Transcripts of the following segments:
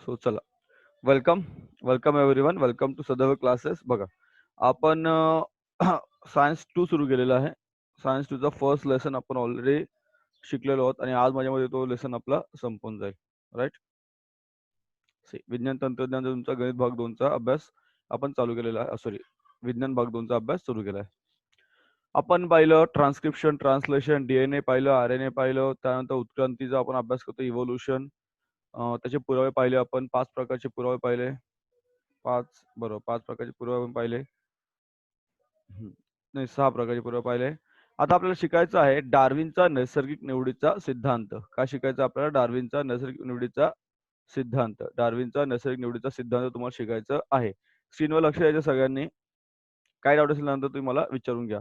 So चला, welcome welcome everyone, welcome to Sadaiv classes. बघा, आपण सायन्स 2 सुरू केलेला आहे. सायन्स 2 चा फर्स्ट लेसन आपण ऑलरेडी शिकलेलो आहोत आणि आज माझ्यामध्ये तो लेसन आपला संपून जाईल. राईट. विज्ञान तंत्रज्ञान तुमचा गणित भाग 2 चा अभ्यास आपण चालू केलेला आहे. सॉरी, विज्ञान भाग 2 चा अभ्यास सुरू केला आहे. आपण पाहिलं ट्रान्सक्रिप्शन, ट्रान्सलेशन, डीएनए पाहिलं, आरएनए पाहिलं, त्यानंतर उत्क्रांतीचा आपण अभ्यास करतो, इव्होल्युशन. त्याचे पुरावे पाहिले आपण, 5 प्रकारचे पुरावे पाहिले. 5 प्रकारचे पुरावे आपण पाहिले. नाही, 6 प्रकारचे पुरावे पाहिले. आता आपल्याला शिकायचं आहे डार्विनचा नैसर्गिक निवडीचा सिद्धांत. काय शिकायचं आपल्याला? डार्विनचा नैसर्गिक निवडीचा सिद्धांत. डार्विनचा नैसर्गिक निवडीचा सिद्धांत तुम्हाला शिकायचं आहे. स्क्रीनवर लक्ष द्यायचं सगळ्यांनी. काय डाऊट असेल नंतर तुम्ही मला विचारून घ्या.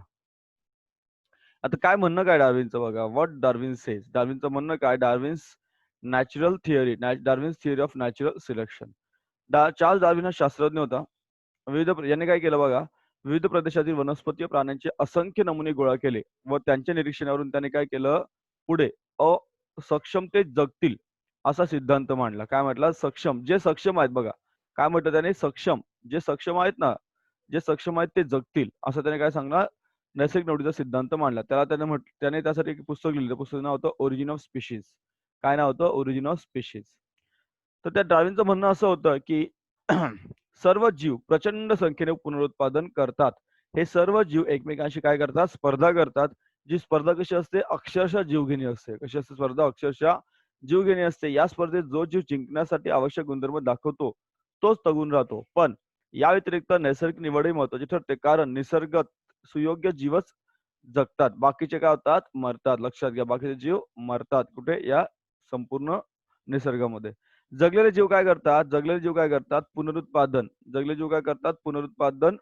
आता काय म्हणणं काय डार्विनचं बघा. What Darwin says. डार्विनचं म्हणणं काय? Darwin's natural theory, Darwin's theory of natural selection. Charles Darwin हा शास्त्रज्ञ होता. याने काय केलं बघा, विविध प्रदेशातील वनस्पती व प्राण्यांचे असंख्य नमुने गोळा केले व त्यांच्या निरीक्षणावरून त्याने काय केलं, पुढे असक्षमतेत जगतील असा सिद्धांत मांडला. काय म्हटलं? सक्षम, जे सक्षम आहेत बघा. काय म्हटलं त्याने? सक्षम, जे सक्षम आहेत ना, जे सक्षम आहेत ते जगतील असं त्याने काय सांगणार, नैसर्गिक निवडीचा सिद्धांत मांडला. त्याने त्यासाठी एक पुस्तक लिहिलं. पुस्तक नाव होतं ओरिजिन ऑफ स्पीशीज. काय नाव होतं? Origin of species. तर त्या डार्विनचं म्हणणं असं होतं की सर्व जीव प्रचंड संख्येने पुनरुत्पादन करतात. हे सर्व जीव एकमेकांशी काय करतात? स्पर्धा करतात. जी स्पर्धा कशी असते? अक्षरशः जीवघेणी असते. कशी असते स्पर्धा? अक्षरशः जीवघेणी असते. या स्पर्धेत जो जीव जिंकण्यासाठी आवश्यक गुणधर्म दाखवतो तोच तगून राहतो. पण या व्यतिरिक्त नैसर्गिक निवडही महत्वाची ठरते, कारण निसर्गात सुयोग्य जीवच जगतात, बाकीचे काय होतात? मरतात. लक्षात घ्या, बाकीचे जीव मरतात. कुठे? या संपूर्ण निसर्गामध्ये. जगलेले जीव काय करतात? जगलेले जीव काय करतात? पुनरुत्पादन. जगलेले जीव काय करतात? पुनरुत्पादन.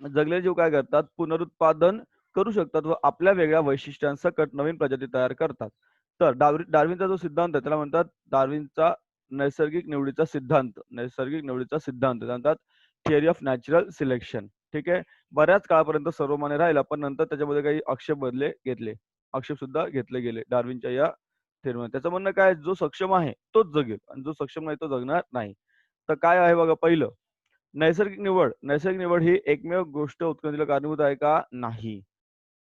जगलेले जीव काय करतात? पुनरुत्पादन करू शकतात व आपल्या वेगळ्या वैशिष्ट्यांसकट नवीन प्रजाती तयार करतात. तर डार्विनचा जो सिद्धांत आहे त्याला म्हणतात डार्विनचा नैसर्गिक निवडीचा सिद्धांत. नैसर्गिक निवडीचा सिद्धांत म्हणतात थिअरी ऑफ नॅचरल सिलेक्शन. ठीक आहे. बऱ्याच काळापर्यंत सर्वमान्य राहिला, पण नंतर त्याच्यामध्ये काही आक्षेप सुद्धा घेतले गेले डार्विनच्या या थिअरीमध्ये. त्याचं म्हणणं काय? जो सक्षम आहे तोच जगेल आणि जो सक्षम नाही तो जगणार नाही. तर काय आहे बघा, पहिलं, नैसर्गिक निवड. नैसर्गिक निवड ही एकमेव गोष्ट उत्क्रांतीला कारणीभूत आहे का? नाही.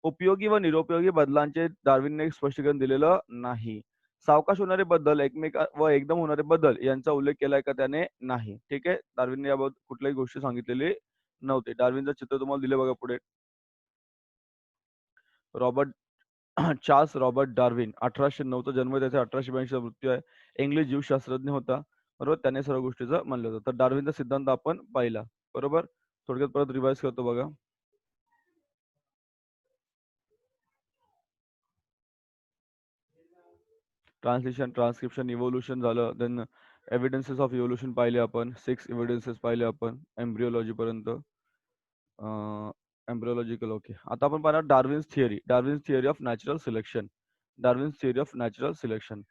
उपयोगी व निरुपयोगी बदलांचे डार्विनने एक स्पष्टीकरण दिलेलं नाही. सावकाश होणारे बदल व एकदम होणारे बदल यांचा उल्लेख केलाय का त्याने? नाही. ठीक आहे. डार्विनने याबाबत कुठल्याही गोष्टी सांगितलेली नव्हती. डार्विनचं चित्र तुम्हाला दिले बघा पुढे. रॉबर्ट चार्ल्स रॉबर्ट डार्विन, 1809 चा जन्म, त्याचा 1882 चा मृत्यू आहे. इंग्लिश जीवशास्त्रज्ञ होता. बरोबर. त्याने सर्व गोष्टीचं म्हणलं होतं. तर डार्विनचा सिद्धांत आपण पाहिला. बरोबर. थोडक्यात परत रिवाइज करतो बघा. ट्रान्सलेशन, ट्रान्सक्रिप्शन, इव्होल्युशन झालं. देन एव्हिडन्सेस ऑफ इव्होल्युशन पाहिले आपण. 6 एव्हिडन्सेस पाहिले आपण एम्ब्रिओलॉजी पर्यंत. एम्ब्रिओलॉजिकल. ओके. आता आपण पाहणार Darwin's theory. Darwin's theory of natural selection. Darwin's theory of natural selection.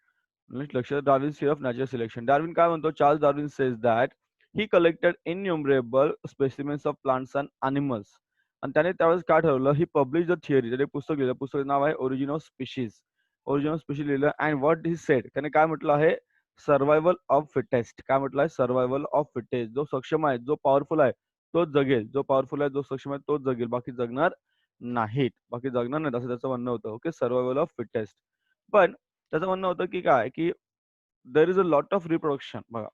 लक्ष द्या, Darwin's theory of natural selection. Darwin काय म्हणतो? Charles Darwin says that he collected innumerable specimens of plants and animals. आणि त्याने त्यावेळेस काय ठरवलं? He publish the theory. त्याने पुस्तक लिहिलं. पुस्तकाचं नाव आहे origin of species. Origin of species लिहिलं. अँड व्हॉट ही सेड, त्याने काय म्हटलं आहे? Survival of fittest. काय म्हटलं आहे? Survival of fittest. जो सक्षम आहे, जो पॉवरफुल आहे तोच जगेल. जो पॉवरफुल आहे, जो सक्षम आहे तोच जगेल. बाकी जगणार नाहीत. बाकी जगणार नाहीत असं त्याचं म्हणणं होतं. ओके. Survival of fittest. पण त्याचं म्हणणं होतं की काय, की there is a lot of reproduction. बघा,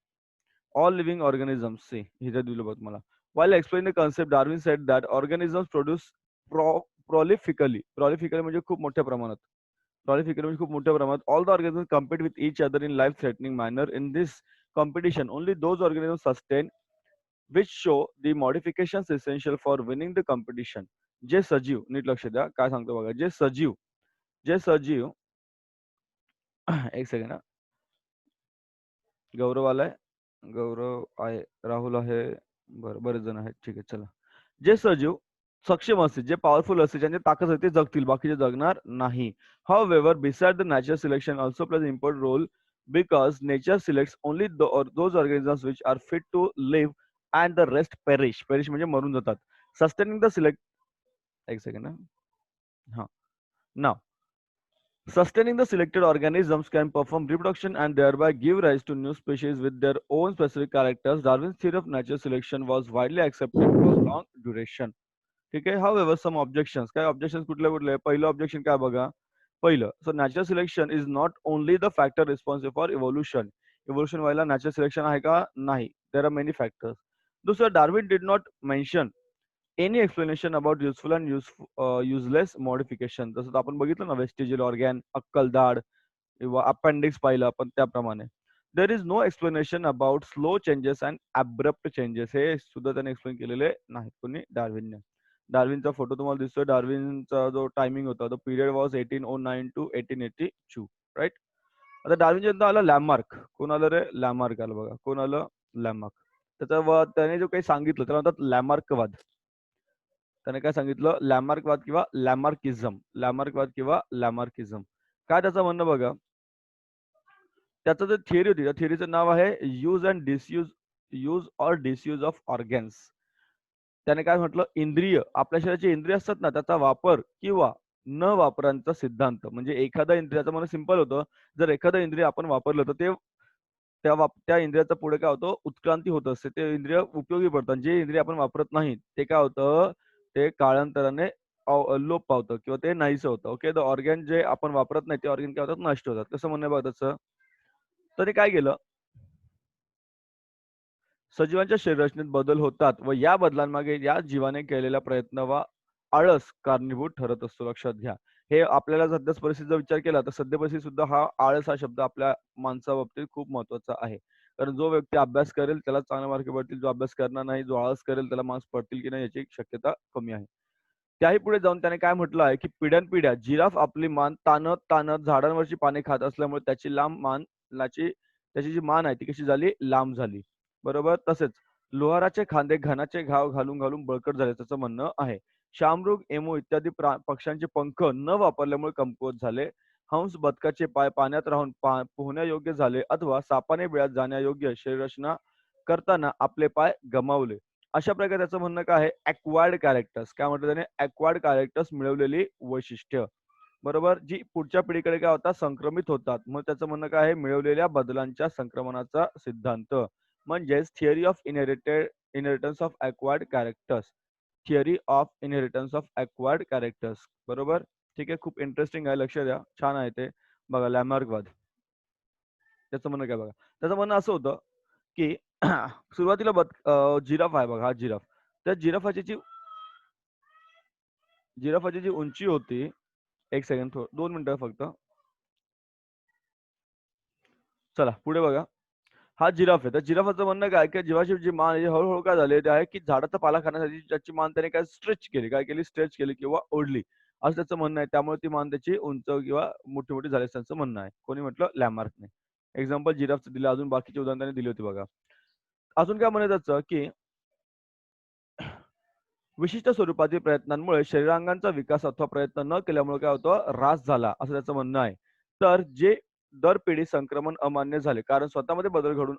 all living organisms, see इथे दिलं बघ मला. While explaining the concept, Darwin said that organisms produce prolifically. Prolifically म्हणजे खूप मोठ्या प्रमाणात. Prolifically म्हणजे खूप मोठ्या प्रमाणात. All the organisms compete with each other in life-threatening manner. In this competition, only those organisms sustain which show the modifications essential for winning the competition. जे सजीव, नीट लक्ष द्या काय सांगतो बघा. जे सजीव एक सेकंड. गौरव आलाय. गौरव आहे. राहुल आहे. बरं, बरेच जण आहेत. ठीक आहे, चला. जे सजीव सक्षम असतील, जे पॉवरफुल असतील, ज्यांची ताकद असते ते जगतील, बाकीचे जगणार नाही. However, beside the natural selection also plays an important role because nature selects only those organisms which are fit to live and the rest perish. Perish म्हणजे मरून जातात. Sustaining the select. एक सेकंड. हा. Now, Sustaining the selected organisms can perform reproduction and thereby give rise to new species with their own specific characters. Darwin's theory of natural selection was widely accepted for long duration. ठीक आहे. However, some objections. काय objections कुठले कुठले? पहिलं objection काय बघा. पहिलं, so natural selection is not only the factor responsible for evolution. Evolution व्हायला natural selection आहे का? नाही. There are many factors. दुसरं, Darwin did not mention any explanation about useful and useless modification. जसं आपण बघितलं ना, वेस्टिजियल ऑर्गॅन, अक्कल दाढ किंवा अपेंडिक्स पाहिलं आपण त्याप्रमाणे. There is no explanation about slow changes and abrupt changes. हे सुद्धा त्याने एक्सप्लेन केलेले नाहीत कोणी, डार्विनने. डार्विनचा फोटो तुम्हाला दिसतोय. डार्विनचा जो टायमिंग होता तो पिरियड वॉज 1809 to 1882, राईट. आता डार्विनच्या नंतर आलं लॅमार्क. कोण आलं रे? लॅमार्क आलं बघा. कोण आलं? लॅमार्क. त्याने जो काही सांगितलं त्याला म्हणतात लॅमार्कवाद. त्याने काय सांगितलं? लॅमार्कवाद किंवा लॅमार्किझम. लॅमार्कवाद किंवा लॅमार्किझम. काय त्याचं म्हणणं बघा. त्याचं जे थिअरी होती, त्या थिअरीचं नाव आहे use or disuse of organs. त्याने काय म्हटलं? इंद्रिय, आपल्या शरीराचे इंद्रिय असतात ना, त्याचा वापर किंवा न वापरांचा सिद्धांत. म्हणजे एखादा इंद्रियाचं म्हणणं सिंपल होतं. जर एखादं इंद्रिय आपण वापरलं तर ते त्या इंद्रियाचा पुढे काय होतं? उत्क्रांती होत असते. ते इंद्रिय उपयोगी पडतात. जे इंद्रिय आपण वापरत नाही ते काय होतं? ते काळांतराने लोप पावतं किंवा ते नाहीसं होतं. ओके. द ऑर्गन जे आपण वापरत नाही ते ऑर्गन काय होतात? नष्ट होतात. कसं म्हणणं बघा त्याचं. तर ते काय केलं? सजीवांच्या शरीररचनेत बदल होतात व या बदलांमागे या जीवाने केलेला प्रयत्न व आळस कारणीभूत ठरत असतो. लक्षात घ्या. हे आपल्याला सध्या परिस्थितीचा विचार केला तर सध्या परिस्थितीत सुद्धा हा आळस हा शब्द आपल्या माणसाबाबतीत खूप महत्वाचा आहे. कारण जो व्यक्ती अभ्यास करेल त्याला चांगले मार्क पडतील. जो अभ्यास करणार नाही, जो आळस करेल त्याला मार्क्स पडतील की नाही याची शक्यता कमी आहे. त्याही पुढे जाऊन त्याने काय म्हटलं आहे, की पिढ्यानपिढ्या जिराफ आपली मान ताणत ताणत झाडांवरची पाने खात असल्यामुळे त्याची जी मान आहे ती कशी झाली? लांब झाली. बरोबर. तसेच लोहाराचे खांदे घणाचे घाव घालून घालून बळकट झाले त्याचं म्हणणं आहे. शामृग, एमू इत्यादी पक्ष्यांचे पंख न वापरल्यामुळे कमकुवत झाले. हंस, बदकाचे पाय पाण्यात राहून पोहण्यायोग्य झाले अथवा सापाने बिळात जाण्यायोग्य शरीररचना करताना आपले पाय गमावले. अशा प्रकारे त्याचं म्हणणं काय आहे? Acquired characters. काय म्हटलं त्याने? ॲक्वायर्ड कॅरेक्टर्स, मिळवलेली वैशिष्ट्य. बरोबर. जी पुढच्या पिढीकडे काय होतात? संक्रमित होतात. मग त्याचं म्हणणं काय आहे? मिळवलेल्या बदलांच्या संक्रमणाचा सिद्धांत. म्हणजेच theory of inheritance of acquired characters. Theory of inheritance of acquired characters. बरोबर. ठीक आहे. खूप इंटरेस्टिंग आहे. लक्ष द्या. छान आहे ते. बघा लॅमार्कवाद. त्याचं म्हणणं काय बघा. त्याचं म्हणणं असं होतं, की सुरुवातीला जिराफ आहे बघा. हा जिराफ. त्या जिराफाची जी उंची होती. 1 सेकंड 2 मिनिटं फक्त. चला पुढे बघा. हा जिराफ आहे. त्या जिराफाचं म्हणणं काय, की जिराफची जी मान आहे हळू काय झाले ते आहे, की झाडाचा पाला खाण्यासाठी त्याची मान त्याने काय स्ट्रेच केली. काय केली? स्ट्रेच केली किंवा ओढली. असं त्याचं म्हणणं आहे. त्यामुळे ती मान त्याची उंच किंवा मोठी-मोठी झाली असं त्यांचं म्हणणं आहे. कोणी म्हटलं? लॅमार्कने. एक्झाम्पल जिराफचं दिलं. अजून बाकीची उदाहरणं त्यांनी दिली होती बघा. अजून काय म्हणत त्याचं, की विशिष्ट स्वरूपातील प्रयत्नांमुळे शरीरांगांचा विकास अथवा प्रयत्न न केल्यामुळे काय होतं? ऱ्हास झाला, असं त्याचं म्हणणं आहे. तर जे दर पिढी संक्रमण अमान्य झाले. कारण स्वतःमध्ये बदल घडून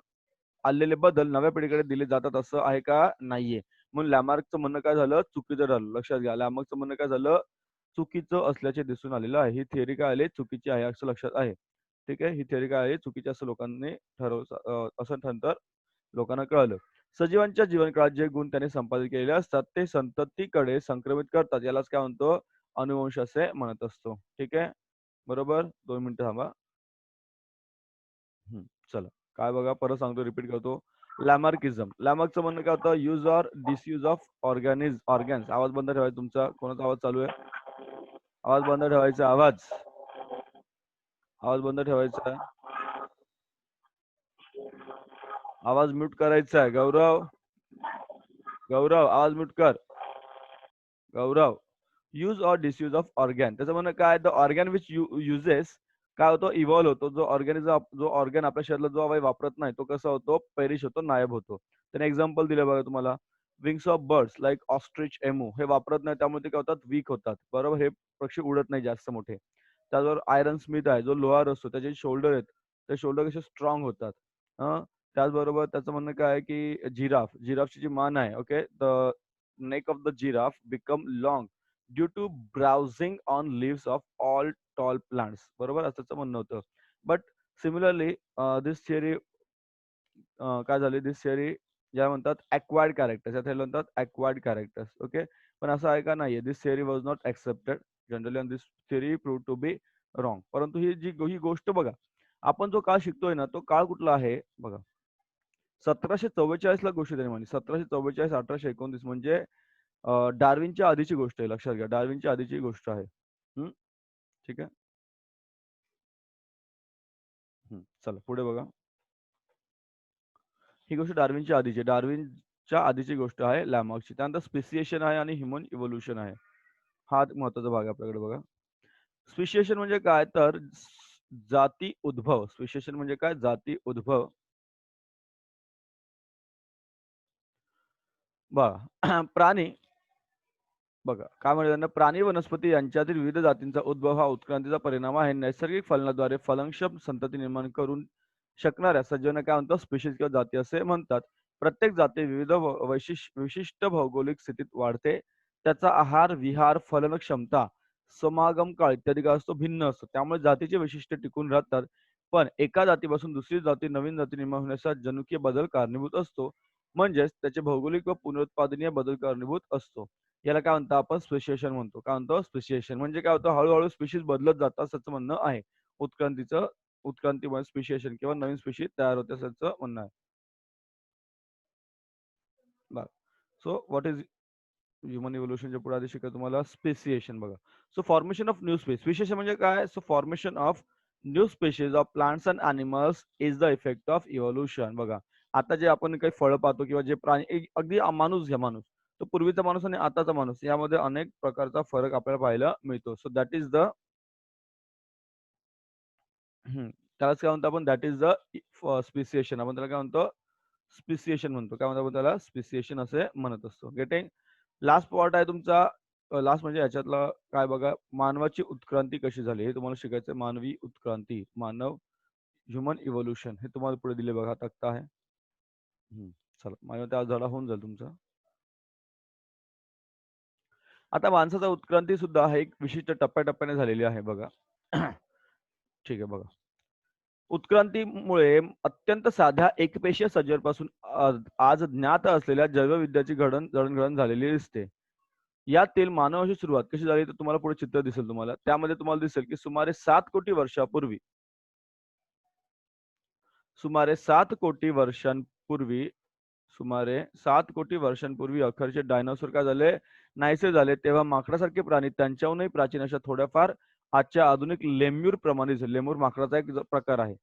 आलेले बदल नव्या पिढीकडे दिले जातात असं आहे का? नाहीये. म्हणून लॅमार्कचं म्हणणं काय झालं? चुकीचं ठरलं. लक्षात घ्या. लॅमार्कचं म्हणणं काय झालं? चुकीचं असल्याचे दिसून आलेलं आहे. ही थिअरी काय आली? चुकीची आहे असं लक्षात आहे. ठीक आहे. ही थिअरी काय आहे? चुकीची असं लोकांनी असं नंतर लोकांना कळलं. सजीवांच्या जीवनकाळात जे गुण त्याने संपादित केलेले असतात ते संततीकडे संक्रमित करतात. यालाच काय म्हणतो? अनुवंश असे म्हणत असतो. ठीक आहे. बरोबर. 2 मिनिटं थांबा. चला. काय बघा परत सांगतो, रिपीट करतो. लॅमार्किझम. लॅमार्कचं म्हणणं काय होतं? Use or disuse of organs. आवाज बंद ठेवायचा तुमचा. कोणाचा आवाज चालू आहे? आवाज बंद ठेवायचा. आवाज बंद ठेवायचा. आवाज म्यूट करायचा आहे. गौरव आवाज म्यूट कर. Gaurav. Use or disuse of organ. त्याचं म्हणणं काय? द ऑर्गन विच युजेस काय होतो? इव्हॉल्व होतो. जो ऑर्गन आपल्या शरीराला जो अवयव वापरत नाही तो कसा होतो? पेरिश होतो, नायब होतो. त्याने एक्झाम्पल दिलं बघा तुम्हाला. Wings of birds like ostrich, emu हे वापरत नाही त्यामुळे ते काय होतात? वीक होतात. बरोबर. हे पक्षी उडत नाही जास्त मोठे. त्याचबरोबर आयरन स्मिथ आहे जो लोहार असतो त्याचे शोल्डर आहेत. ते शोल्डर कसे स्ट्रॉंग होतात. हं. त्याचबरोबर त्याचं म्हणणं काय आहे, की जिराफची जी मान आहे. Okay. The neck of the giraffe become long due to browsing on leaves of all tall plants, बरोबर असं त्याचं म्हणणं होतं. बट सिमिलरली दिस थिअरी काय झाली, दिस थिअरी ज्या म्हणतात ॲक्वायर्ड कॅरेक्टर्स, या थिअरीला म्हणतात ॲक्वायर्ड कॅरेक्टर्स. ओके. पण असं आहे का? नाहीये. This theory was not accepted generally and this theory proved to be wrong. परंतु ही गोष्ट बघा, आपण जो काळ शिकतोय ना, तो काळ कुठला आहे बघा. 1744 ला गोष्ट त्यांनी मांडली. 1744, 1829 म्हणजे डार्विनच्या आधीची गोष्ट आहे. लक्षात घ्या. डार्विनच्या आधीची गोष्ट आहे. हं, ठीक आहे. चला पुढे बघा. ही गोष्ट डार्विनच्या आधीची आहे. डार्विनच्या आधीची गोष्ट आहे लॅमार्कची. त्यानंतर स्पेसिएशन आहे आणि ह्युमन इव्होल्यूशन आहे. हा महत्त्वाचा भाग आहे आपल्याकडे बघा. स्पेसिएशन म्हणजे काय? तर जाती उद्भव. स्पेसिएशन म्हणजे काय? जाती उद्भव. बघा प्राणी बघा, काय म्हणतात त्यांना, प्राणी वनस्पती यांच्यातील विविध जातींचा उद्भव हा उत्क्रांतीचा परिणाम आहे. नैसर्गिक फलनाद्वारे फलनक्षम संतती निर्माण करून शकणाऱ्या सजीवांना काय म्हणतात? स्पीशीज किंवा जाती असे म्हणतात. प्रत्येक जाती विविध विशिष्ट भौगोलिक स्थितीत वाढते. त्याचा आहार, विहार, फलन क्षमता, समागम काळ इत्यादी काय असतो? भिन्न असतो. त्यामुळे जातीचे वैशिष्ट्य टिकून राहतात. पण एका जातीपासून दुसरी जाती, नवीन जाती निर्माण होण्यास जनुकीय बदल कारणीभूत असतो. म्हणजेच त्याचे भौगोलिक व पुनरुत्पादनीय बदल कारणीभूत असतो. याला काय म्हणतो आपण? स्पेसिएशन म्हणतो. काय म्हणतो? स्पेसिएशन म्हणजे काय होतं? हळू-हळू स्पीशीज बदलत जातात असं म्हणणं आहे. उत्क्रांतीचं उत्क्रांतीमुळे स्पेसिएशन किंवा नवीन स्पीशीज तयार होते असं म्हणणं आहे. बघा. सो व्हॉट इज ह्युमन इव्होल्यूशनच्या पुढे आधी शिकायचं तुम्हाला स्पेसिएशन बघा. So formation of new space. Speciation म्हणजे काय? So formation of new species of plants and animals is the effect of evolution. बघा. आता जे आपण काही फळं पाहतो किंवा जे प्राणी अगदी माणूस घ्या माणूस. तो पूर्वीचा माणूस आणि आताचा माणूस यामध्ये अनेक प्रकारचा फरक आपल्याला पाहायला मिळतो. सो दॅट इज द त्यालाच काय म्हणतो आपण? That is the speciation. आपण त्याला काय म्हणतो? स्पेसिएशन म्हणतो. काय म्हणतो आपण त्याला? स्पेसिएशन असे म्हणत असतो. गेटिंग? लास्ट पार्ट आहे तुमचा. लास्ट म्हणजे याच्यातला काय बघा, मानवाची उत्क्रांती कशी झाली हे तुम्हाला शिकायचं आहे. मानवी उत्क्रांती, मानव ह्युमन इव्होल्यूशन हे तुम्हाला पुढे दिले बघा, तक्ता आहे. चला माझ्या मते आज धडा होऊन जाईल तुमचा. आता माणसाचा उत्क्रांती सुद्धा हा एक विशिष्ट टप्प्याटप्प्याने झालेली आहे बघा. ठीक आहे बघा. उत्क्रांतीमुळे अत्यंत साध्या एकपेशीय सजीवांपासून आज ज्ञात असलेल्या जैवविद्याची जडणघडण झालेली दिसते. यातील मानवाची सुरुवात कशी झाली तर तुम्हाला पुढे चित्र दिसेल तुम्हाला. त्यामध्ये तुम्हाला दिसेल की सुमारे 7 कोटी वर्षापूर्वी सुमारे 7 कोटी वर्षांपूर्वी सुमारे 7 कोटी वर्षांपूर्वी अखेरचे डायनासोर काय झाले? नाहीसे झाले. तेव्हा माकडासारखे प्राणी त्यांच्याहूनही प्राचीन अशा थोड्याफार आजच्या आधुनिक लेम्यूर प्रमाणे झाले. लेम्यूर माकडाचा एक प्रकार आहे.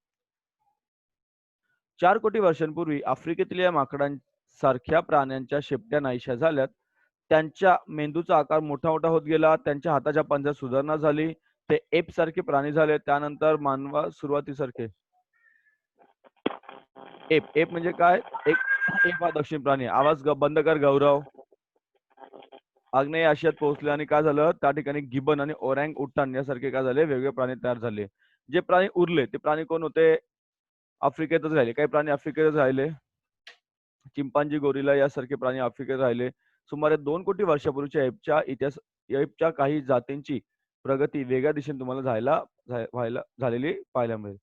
4 कोटी वर्षांपूर्वी आफ्रिकेतील या माकडांसारख्या प्राण्यांच्या शेपट्या नाहीशा झाल्यात. त्यांच्या मेंदूचा आकार मोठा-मोठा होत गेला. त्यांच्या हाताच्या पंजात सुधारणा झाली. ते एपसारखे प्राणी झाले. त्यानंतर मानवा सुरुवातीसारखे एप म्हणजे काय? एक एप हा दक्षिण प्राणी. आवाज बंद कर गौरव. आग्नेय आशियात पोहोचले आणि काय झालं? त्या ठिकाणी गिबन आणि ओरँग उटान यासारखे काय झाले? वेगवेगळे प्राणी तयार झाले. जे प्राणी उरले ते प्राणी कोण होते? आफ्रिकेतच राहिले. काही प्राणी आफ्रिकेतच राहिले. चिंपांजी, गोरिला यासारखे प्राणी आफ्रिकेत राहिले. सुमारे 2 कोटी वर्षापूर्वीच्या एपच्या काही जातींची प्रगती वेगळ्या दिशेने तुम्हाला व्हायला झालेली पाहायला मिळेल.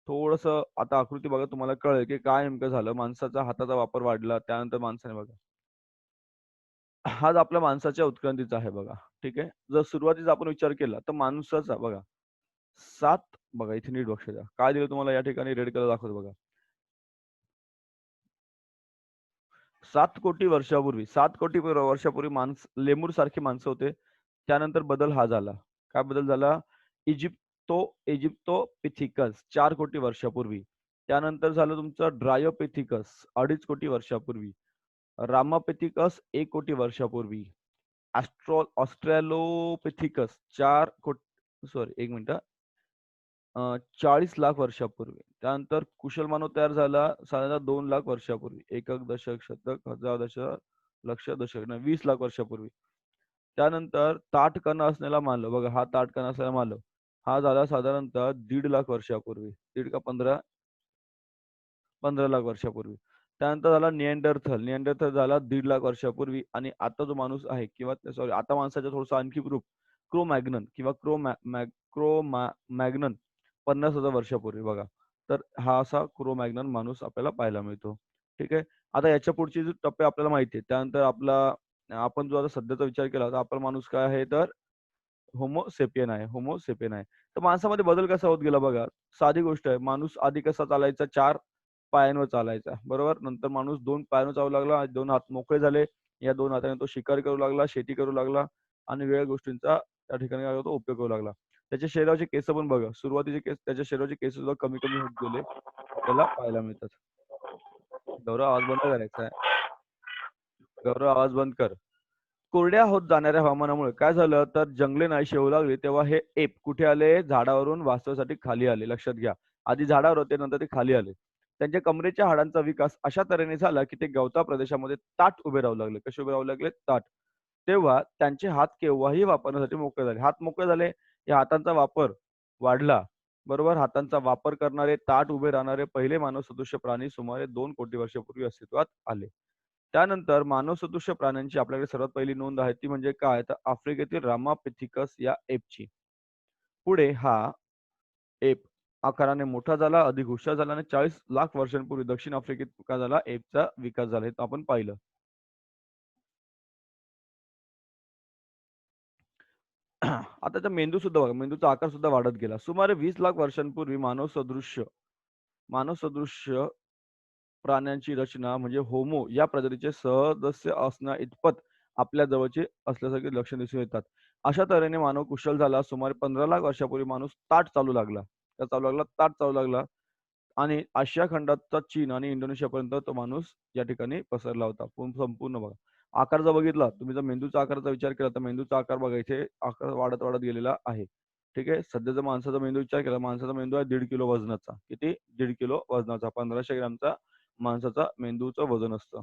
थोडंसं आता आकृती बघा तुम्हाला कळेल की काय नेमकं झालं. माणसाचा हाताचा वापर वाढला. त्यानंतर माणसाने बघा. हाच आपल्या माणसाच्या उत्क्रांतीचा आहे बघा. ठीक आहे. जर सुरुवातीचा आपण विचार केला तर माणसाचा बघा 7 बघा इथे नीट लक्ष द्या. काय दिलं तुम्हाला या ठिकाणी रेड कलर दाखवतो बघा. 7 कोटी वर्षापूर्वी 7 कोटी वर्षापूर्वी लेमूर सारखी माणसं होते. त्यानंतर बदल हा झाला. काय बदल झाला? इजिप्तोपिथिकस 4 कोटी वर्षापूर्वी. त्यानंतर झालं तुमचं ड्रायोपिथिकस 2.5 कोटी वर्षापूर्वी. रामापिथिकस 1 कोटी वर्षापूर्वी. ऑस्ट्रेलोपिथिकस 1 मिनिट 40 लाख वर्षापूर्वी. त्यानंतर कुशल मानव तयार झाला साधारण 2 लाख वर्षापूर्वी. एकक, दशक, शतक, हजार दशक, लक्ष, दशक नाही 20 लाख वर्षापूर्वी. त्यानंतर ताठकणा असलेला मानव बघा, हा ताठकणा असलेला मानव हा झाला साधारणतः 1.5 लाख वर्षापूर्वी. 1.5 का 15 लाख वर्षापूर्वी. त्यानंतर झाला निअँडरथल. निअँडरथल झाला 1.5 लाख वर्षापूर्वी आणि आता जो माणूस आहे किंवा सॉरी आता माणसाच्या थोडंसं आणखी ग्रुप क्रो मॅग्नन किंवा मॅग्नन 50,000 वर्षापूर्वी बघा. तर हा असा मॅग्नन माणूस आपल्याला पाहायला मिळतो. ठीक आहे. आता याच्या पुढचे जे टप्पे आपल्याला माहिती आहे. त्यानंतर आपण जो आता सध्याचा विचार केला तर आपला माणूस काय आहे तर होमो आहे. तर माणसामध्ये बदल कसा होत गेला बघा. साधी गोष्ट आहे. माणूस आधी कसा चालायचा 4 पायांवर चालायचा. बरोबर. नंतर माणूस 2 पायांवर चालू लागला. 2 हात मोकळे झाले. या 2 हाताने तो शिकार करू लागला, शेती करू लागला आणि वेगवेगळ्या गोष्टींचा त्या ठिकाणी काय होतो उपयोग करू लागला. त्याच्या शरीराचे केस पण बघा. सुरुवातीचे केस त्याच्या शरीराचे केस सुद्धा कमी-कमी होत गेले. आपल्याला पाहायला मिळतात. गौरव आवाज बंद करायचा आहे. गौरव आवाज बंद कर. कोरड्या होत जाणाऱ्या हवामानामुळे काय झालं, तर जंगले नाहीशी होऊ लागली, तेव्हा हे एप कुठे आले? झाडावरून वाचण्यासाठी खाली आले. लक्षात घ्या. आधी झाडावर होते, नंतर ते खाली आले. त्यांच्या कमरेच्या हाडांचा विकास अशा तऱ्हेने झाला, की ते गवता प्रदेशामध्ये ताठ उभे राहू लागले. कसे उभे राहू लागले? ताठ. तेव्हा त्यांचे हात केव्हाही वापरण्यासाठी मोकळे झाले. हात मोकळे झाले, या हातांचा वापर वाढला. बरोबर. हातांचा वापर करणारे, ताठ उभे राहणारे पहिले मानवसदृश्य प्राणी सुमारे 2 कोटी वर्षापूर्वी अस्तित्वात आले. त्यानंतर मानवसदृश्य प्राण्यांची आपल्याकडे सर्वात पहिली नोंद आहे ती म्हणजे काय? तर आफ्रिकेतील रामापिथिकस या एपची. पुढे हा एप आकाराने मोठा झाला, अधिक हुशार झाला आणि 40 लाख वर्षांपूर्वी दक्षिण आफ्रिकेत काय झाला? एपचा विकास झाला. हे आपण पाहिलं. आता त्याचा मेंदू सुद्धा बघा, मेंदूचा आकार सुद्धा वाढत गेला. सुमारे 20 लाख वर्षांपूर्वी मानव सदृश्य प्राण्यांची रचना म्हणजे होमो या प्रजातीचे सदस्य असण्या इतपत आपल्या जवळचे असल्यासारखे लक्षण दिसून येतात. अशा तऱ्हेने मानव कुशल झाला. सुमारे 15 लाख वर्षापूर्वी माणूस ताठ चालू लागला. काय चालू लागला? ताठ चालू लागला आणि आशिया खंडाचा चीन आणि इंडोनेशियापर्यंत तो माणूस या ठिकाणी पसरला होता. संपूर्ण बघा. आकार जर बघितला, तुम्ही जर मेंदूचा आकाराचा विचार केला, तर मेंदूचा आकार बघा इथे आकार वाढत, वाढत गेलेला आहे. ठीक आहे. सध्या जर माणसाचा मेंदू विचार केला, माणसाचा मेंदू आहे 1.5 किलो वजनाचा. किती? 1.5 किलो वजनाचा. 1500 ग्रॅमचा माणसाचा मेंदूचं वजन असतं.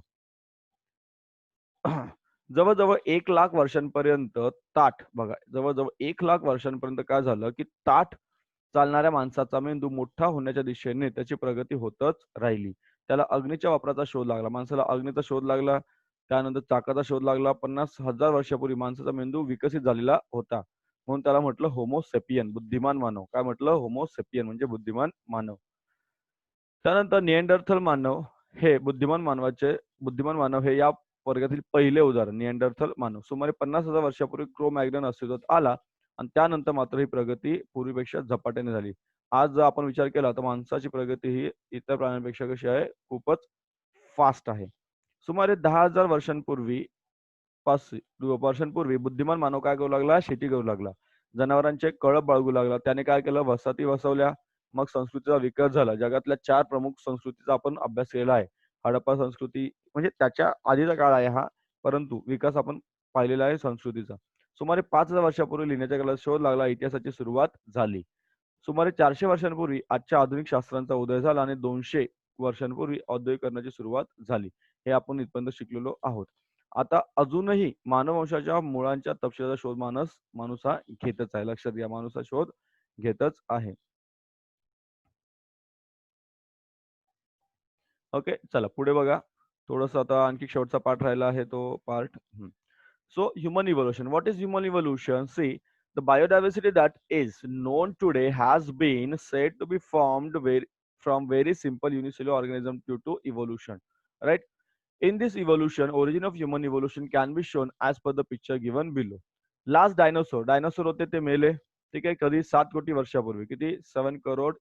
जवळ-जवळ 1,00,000 वर्षांपर्यंत ताठ बघा, जवळ-जवळ 1,00,000 वर्षांपर्यंत काय झालं, की ताठ चालणाऱ्या माणसाचा मेंदू मोठा होण्याच्या दिशेने त्याची प्रगती होतच राहिली. त्याला अग्नीच्या वापराचा शोध लागला. माणसाला अग्नीचा शोध लागला. त्यानंतर चाकाचा शोध लागला. 50,000 वर्षापूर्वी माणसाचा मेंदू विकसित झालेला होता. म्हणून त्याला म्हटलं होमो सेपियन, बुद्धिमान मानव. काय म्हटलं? होमो सेपियन म्हणजे बुद्धिमान मानव. त्यानंतर निअँडरथल मानव हे बुद्धिमान मानव हे या वर्गातील पहिले उदाहरण निअँडरथल मानव. सुमारे 50,000 वर्षापूर्वी क्रो मॅग्नन अस्तित्वात आला आणि त्यानंतर मात्र ही प्रगती पूर्वीपेक्षा झपाट्याने झाली. आज जर आपण विचार केला तर माणसाची प्रगती ही इतर प्राण्यांपेक्षा कशी आहे? खूपच फास्ट आहे. सुमारे 10,000 वर्षांपूर्वी बुद्धिमान मानव काय करू लागला? शेती करू लागला. जनावरांचे कळप बाळगू लागला. त्याने काय केलं? वसाहती वसवल्या. मग संस्कृतीचा विकास झाला. जगातल्या 4 प्रमुख संस्कृतीचा आपण अभ्यास केलेला आहे. हडप्पा संस्कृती म्हणजे त्याच्या आधीचा काळ आहे हा, परंतु विकास आपण पाहिलेला आहे संस्कृतीचा. सुमारे 5,000 वर्षापूर्वी लिहिण्याच्या कलेचा शोध लागला. इतिहासाची सुरुवात झाली. सुमारे 400 वर्षांपूर्वी आजच्या आधुनिक शास्त्रांचा उदय झाला आणि 200 वर्षांपूर्वी औद्योगिकरणाची सुरुवात झाली. हे आपण इथपर्यंत शिकलेलो आहोत. आता अजूनही मानववंशाच्या मुळांच्या तपशिलाचा शोध माणूस हा घेतच आहे. लक्षात घ्या, माणूस हा शोध घेतच आहे. ओके. चला पुढे बघा. थोडंसं आता आणखी शेवटचा पार्ट राहिला आहे तो part. So human evolution. What is human evolution? See, the biodiversity that is known today has been said to be formed from very simple unicellular organism due to evolution. Right? In this evolution, origin of human evolution can be shown as per the picture given below. Last dinosaur होते ते मेले. ठीक आहे. कधी 7 कोटी वर्षापूर्वी. किती? 7 crore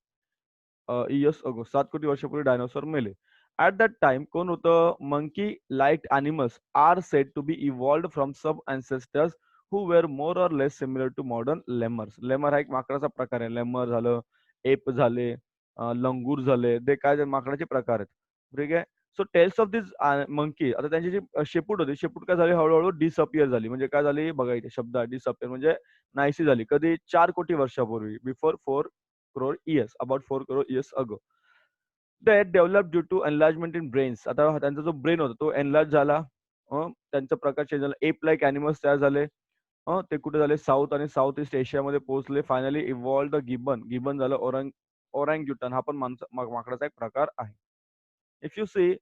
years ago 7 कोटी वर्षापूर्वी डायनोसॉर मेले. ॲट दॅट टाइम कोण होतं? Monkey like animals are said to be evolved from sub ancestors who were more or less similar to modern lemurs. Lemur हा एक माकडाचा प्रकार आहे. लेमर झालं, एप झाले, लंगूर झाले, ते काय माकडाचे प्रकार आहेत. ठीक आहे. So tails of this monkey आता त्यांची जी शेपूट होती, शेपूट काय झाली? हळू डिसअपियर झाली. म्हणजे काय झाली? बघा इथे शब्द आहे डिसअपियर म्हणजे नाहीशी झाली. कधी? 4 कोटी वर्षापूर्वी. Before 4 crore years, about 4 crore years ago. That developed due to enlargement in brains. आता त्यांचा जो ब्रेन होता तो एनलार्ज झाला. त्यांचा प्रकार चेंज झाला. एप लाइक एनिमल्स तयार झाले. ते कुठे झाले? साऊथ आणि साऊथ ईस्ट एशियामध्ये पोहोचले. Finally इव्हॉल्व्ड gibbon. गिबन झालं ओरँग्युटन. हा पण माकडाचा एक प्रकार आहे. If you see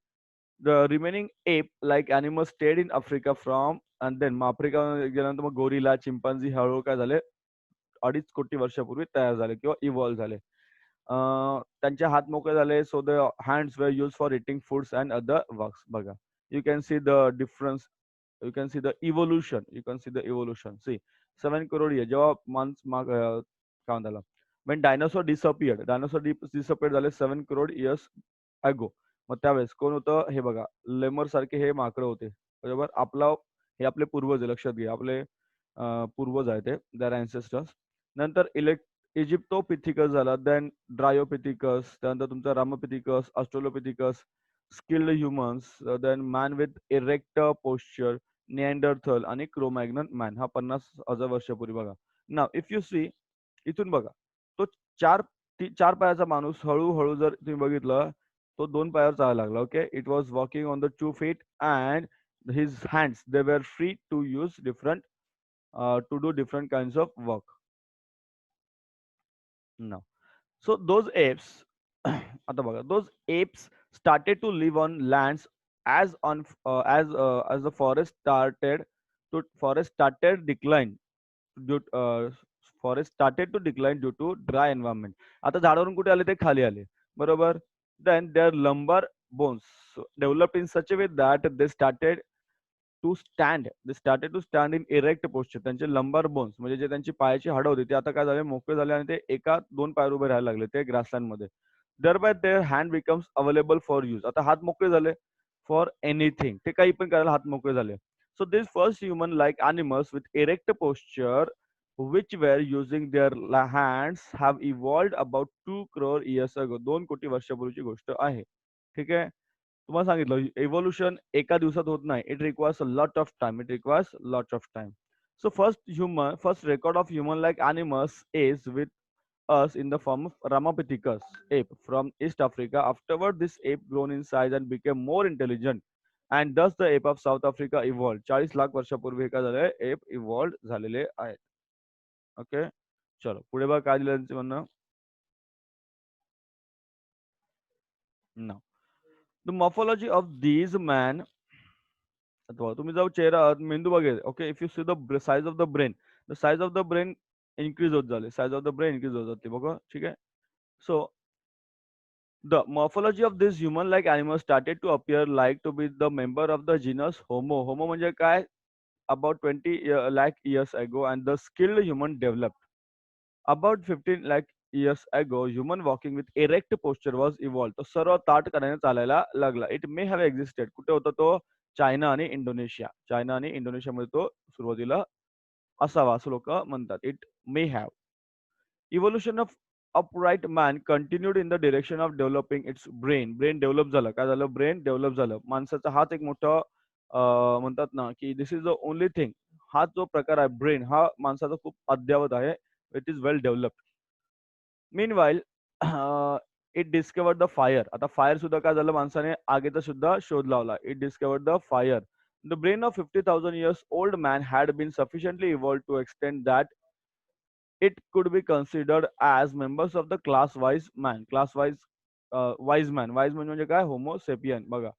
the remaining ape like animals stayed in Africa from and then मग आफ्रिका गेल्यानंतर मग गोरिला, चिंपांझी हळूहळू काय झाले? 2.5 कोटी वर्षापूर्वी तयार झाले किंवा इव्हॉल्व झाले. त्यांचे हात मोकळे झाले. So the hands were use for eating foods and other works. बघा. You can see the difference. You can see the evolution. You can see the evolution. See 7 crore year जेव्हा काय म्हणतात when dinosaur disappeared. Dinosaur disappear झाले 7 crore years ago. मग त्यावेळेस कोण होतं? हे बघा. लेमर सारखे हे माकडं होते. बरोबर? हे आपले पूर्वज आहे. लक्षात घ्या. आपले पूर्वज आहेत ते. Their ancestors. नंतर इजिप्टोपिथिकस झाला. Then Dryopithecus. त्यानंतर तुमचा Ramapithecus, Australopithecus, skilled humans, then man with erect posture, Neanderthal आणि क्रोमॅग्नन मॅन. हा 50,000 वर्षापूर्वी बघा. नाव इफ यू सी इथून बघा. तो 4 पायाचा माणूस हळू-हळू जर तुम्ही बघितलं, तो 2 पायावर चालायला लागला. Okay. It was walking on the 2 feet and his hands they were free to use to do different kinds of work. Now, so those apes, आता बघा, those apes started to live on lands as the forest started decline due forest started to decline due to dry environment. आता झाडावरून कुठे आले? ते खाली आले. बरोबर? Then their lumbar bones developed in such a way that they started to stand in erect posture. त्यांचे lumbar bones म्हणजे जे त्यांची पायाची हाडं होती ते आता काय झाले? मोकळे झाले आणि ते एका 2 पायावर उभे राहायला लागले ते ग्रासलँडमध्ये. Thereby their hand becomes available for use. आता हात मोकळे झाले फॉर एनिथिंग. ते काही पण करायला हात मोकळे झाले. So these first human like animals with erect posture which were using their hands have evolved about 2 crore years ago. 2 कोटी वर्षापूर्वीची गोष्ट आहे. ठीक आहे. तुम्हाला सांगितलं इव्होल्यूशन एका दिवसात होत नाही. It requires a lot of time. It requires lot of time. So first record of human-like animals is with us in the form of Ramapithecus ape from East Africa. Afterward, this ape grown in size and became more intelligent. And thus the ape of South Africa evolved. 40 lakh वर्षापूर्वी हे काय झालंय? App evolve झालेले आहेत. Okay. चलो पुढे बघा काय दिलं त्यांचं म्हणणं. Now, the morphology of these man तुम्ही जाऊ चेहरा मेंदू बघेल. Okay. If you see the size of the size of the brain increase होत झाले. Size of the brain increase होत जाते बघा. ठीक आहे. So the morphology of this human like animals started to appear like to be the member of the genus Homo. Homo म्हणजे काय? About 20 lakh years ago and the skilled human developed. About 15 lakh years ago, human walking with erect posture was evolved. तो सर्व ताठ कराने चालायला लागला. It may have existed. कुठे होता तो? चायना आणि इंडोनेशिया. चायना आणि इंडोनेशियामध्ये तो सुरुवातीला असावा असं लोक म्हणतात. It may have. Evolution of upright man continued in the direction of developing it's brain. Brain develop झालं. काय झालं? ब्रेन डेव्हलप झालं. माणसाचा हाच एक मोठा म्हणतात ना की दिस इज द ओनली थिंग. हा जो प्रकार आहे ब्रेन हा माणसाचा खूप अद्यावत आहे. It is well developed. Meanwhile it discovered the fire. आता फायर सुद्धा काय झालं? माणसाने आगीचा सुद्धा शोध लावला. It discovered the fire. The brain of 50,000 years old man had been sufficiently evolved to extend that it could be considered as members of the class wise man. Class wise wise man. Wise man म्हणजे काय? Homo sapien. बघा.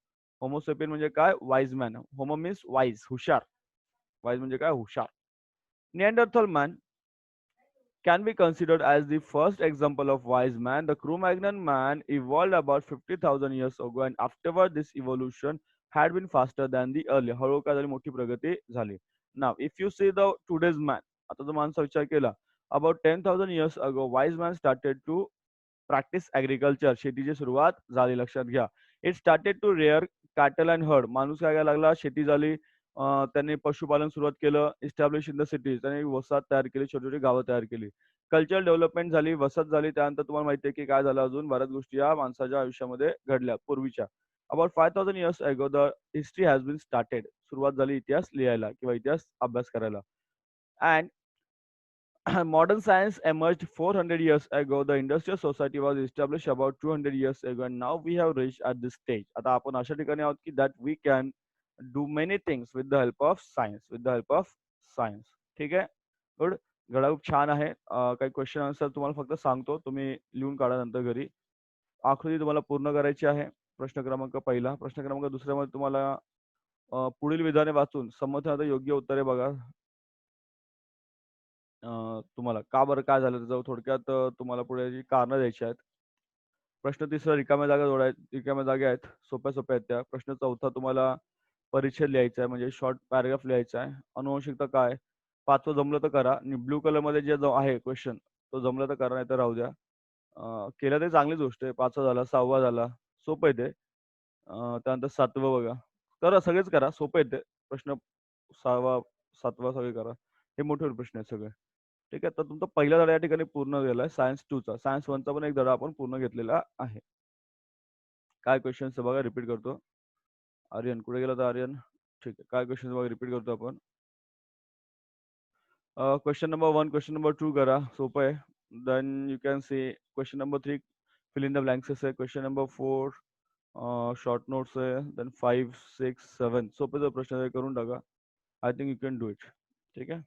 Homo sapien म्हणजे काय? Wise man. Homo means wise, हुशार. Wise म्हणजे काय? हुशार. Neanderthal man can be considered as the first example of wise man. The Cro-Magnon man evolved about 50,000 years ago, and afterward, this evolution had been faster than the earlier. हळू काय झाली? मोठी प्रगती झाली. Now, if you see the today's man, आता जो माणसा विचार केला, about 10,000 years ago, wise man started to practice agriculture. शेतीची सुरुवात झाली. लक्षात घ्या. It started to rear cattle and herd. माणूस काय करायला लागला? शेती झाली. त्यांनी पशुपालन सुरुवात केलं. Establish in the cities. त्यांनी वसाहत तयार केली. छोटी-छोटी गावं तयार केली. कल्चरल डेव्हलपमेंट झाली. वसाहत झाली. त्यानंतर तुम्हाला माहिती आहे की काय झालं अजून बऱ्याच गोष्टी या माणसाच्या आयुष्यामध्ये घडल्या पूर्वीच्या. About 5,000 years ago the history has been started. सुरुवात झाली इतिहास लिहायला किंवा इतिहास अभ्यास करायला. And modern science emerged 400 years ago. The industrial society was established about 200 years ago, and now we have reached at this stage. आता आपण अशा ठिकाणी आहोत की that we can do many things with the help of science. With the help of science. ठीक आहे. Good. धडा खूप छान आहे. काही क्वेश्चन आन्सर तुम्हाला फक्त सांगतो. तुम्ही लिहून काढा नंतर घरी. आकृती तुम्हाला पूर्ण करायची आहे. प्रश्न क्रमांक पहिला. प्रश्न क्रमांक दुसऱ्यामध्ये तुम्हाला पुढील विधाने वाचून संमत योग्य उत्तरे बघा. तुम्हाला का बरं काय झालं त्याचं थोडक्यात तुम्हाला पुढे जी कारणं द्यायची आहेत. प्रश्न तिसरा रिकाम्या जागा रिकाम्या जागा आहेत. सोप्या-सोप्या आहेत त्या. प्रश्न चौथा तुम्हाला परिच्छेद लिहायचा आहे म्हणजे शॉर्ट पॅराग्राफ लिहायचा आहे. अनुवंशिकता काय? 5वं जमलं तर करा आणि ब्लू कलरमध्ये जे आहे क्वेश्चन तो जमला तर करा नाहीतर राहू द्या. केलं तर चांगलीच गोष्ट आहे. 5वा झाला, 6वा झाला. सोपं आहे ते. त्यानंतर 7वं बघा. करा सगळेच करा. सोपं आहे ते. प्रश्न 6वा, 7वा सगळे करा. हे मोठे प्रश्न आहेत सगळे. ठीक आहे. तर तुमचा पहिला धडा या ठिकाणी पूर्ण झाला आहे सायन्स 2चा. सायन्स 1चा पण एक धडा आपण पूर्ण घेतलेला आहे. काय क्वेशन्स आहे बघा रिपीट करतो. आर्यन कुठे गेला होता आर्यन? ठीक आहे. काय क्वेशन्स बघा रिपीट करतो आपण. क्वेशन नंबर 1, क्वेशन नंबर 2 करा. सोपं आहे. Then you can see question number 3 fill in the blanks आहे. क्वेशन नंबर 4 शॉर्ट नोट्स आहे. देन 5, 6, 7 सोपे जर प्रश्न आहे करून टाका. I think you can do it. ठीक आहे.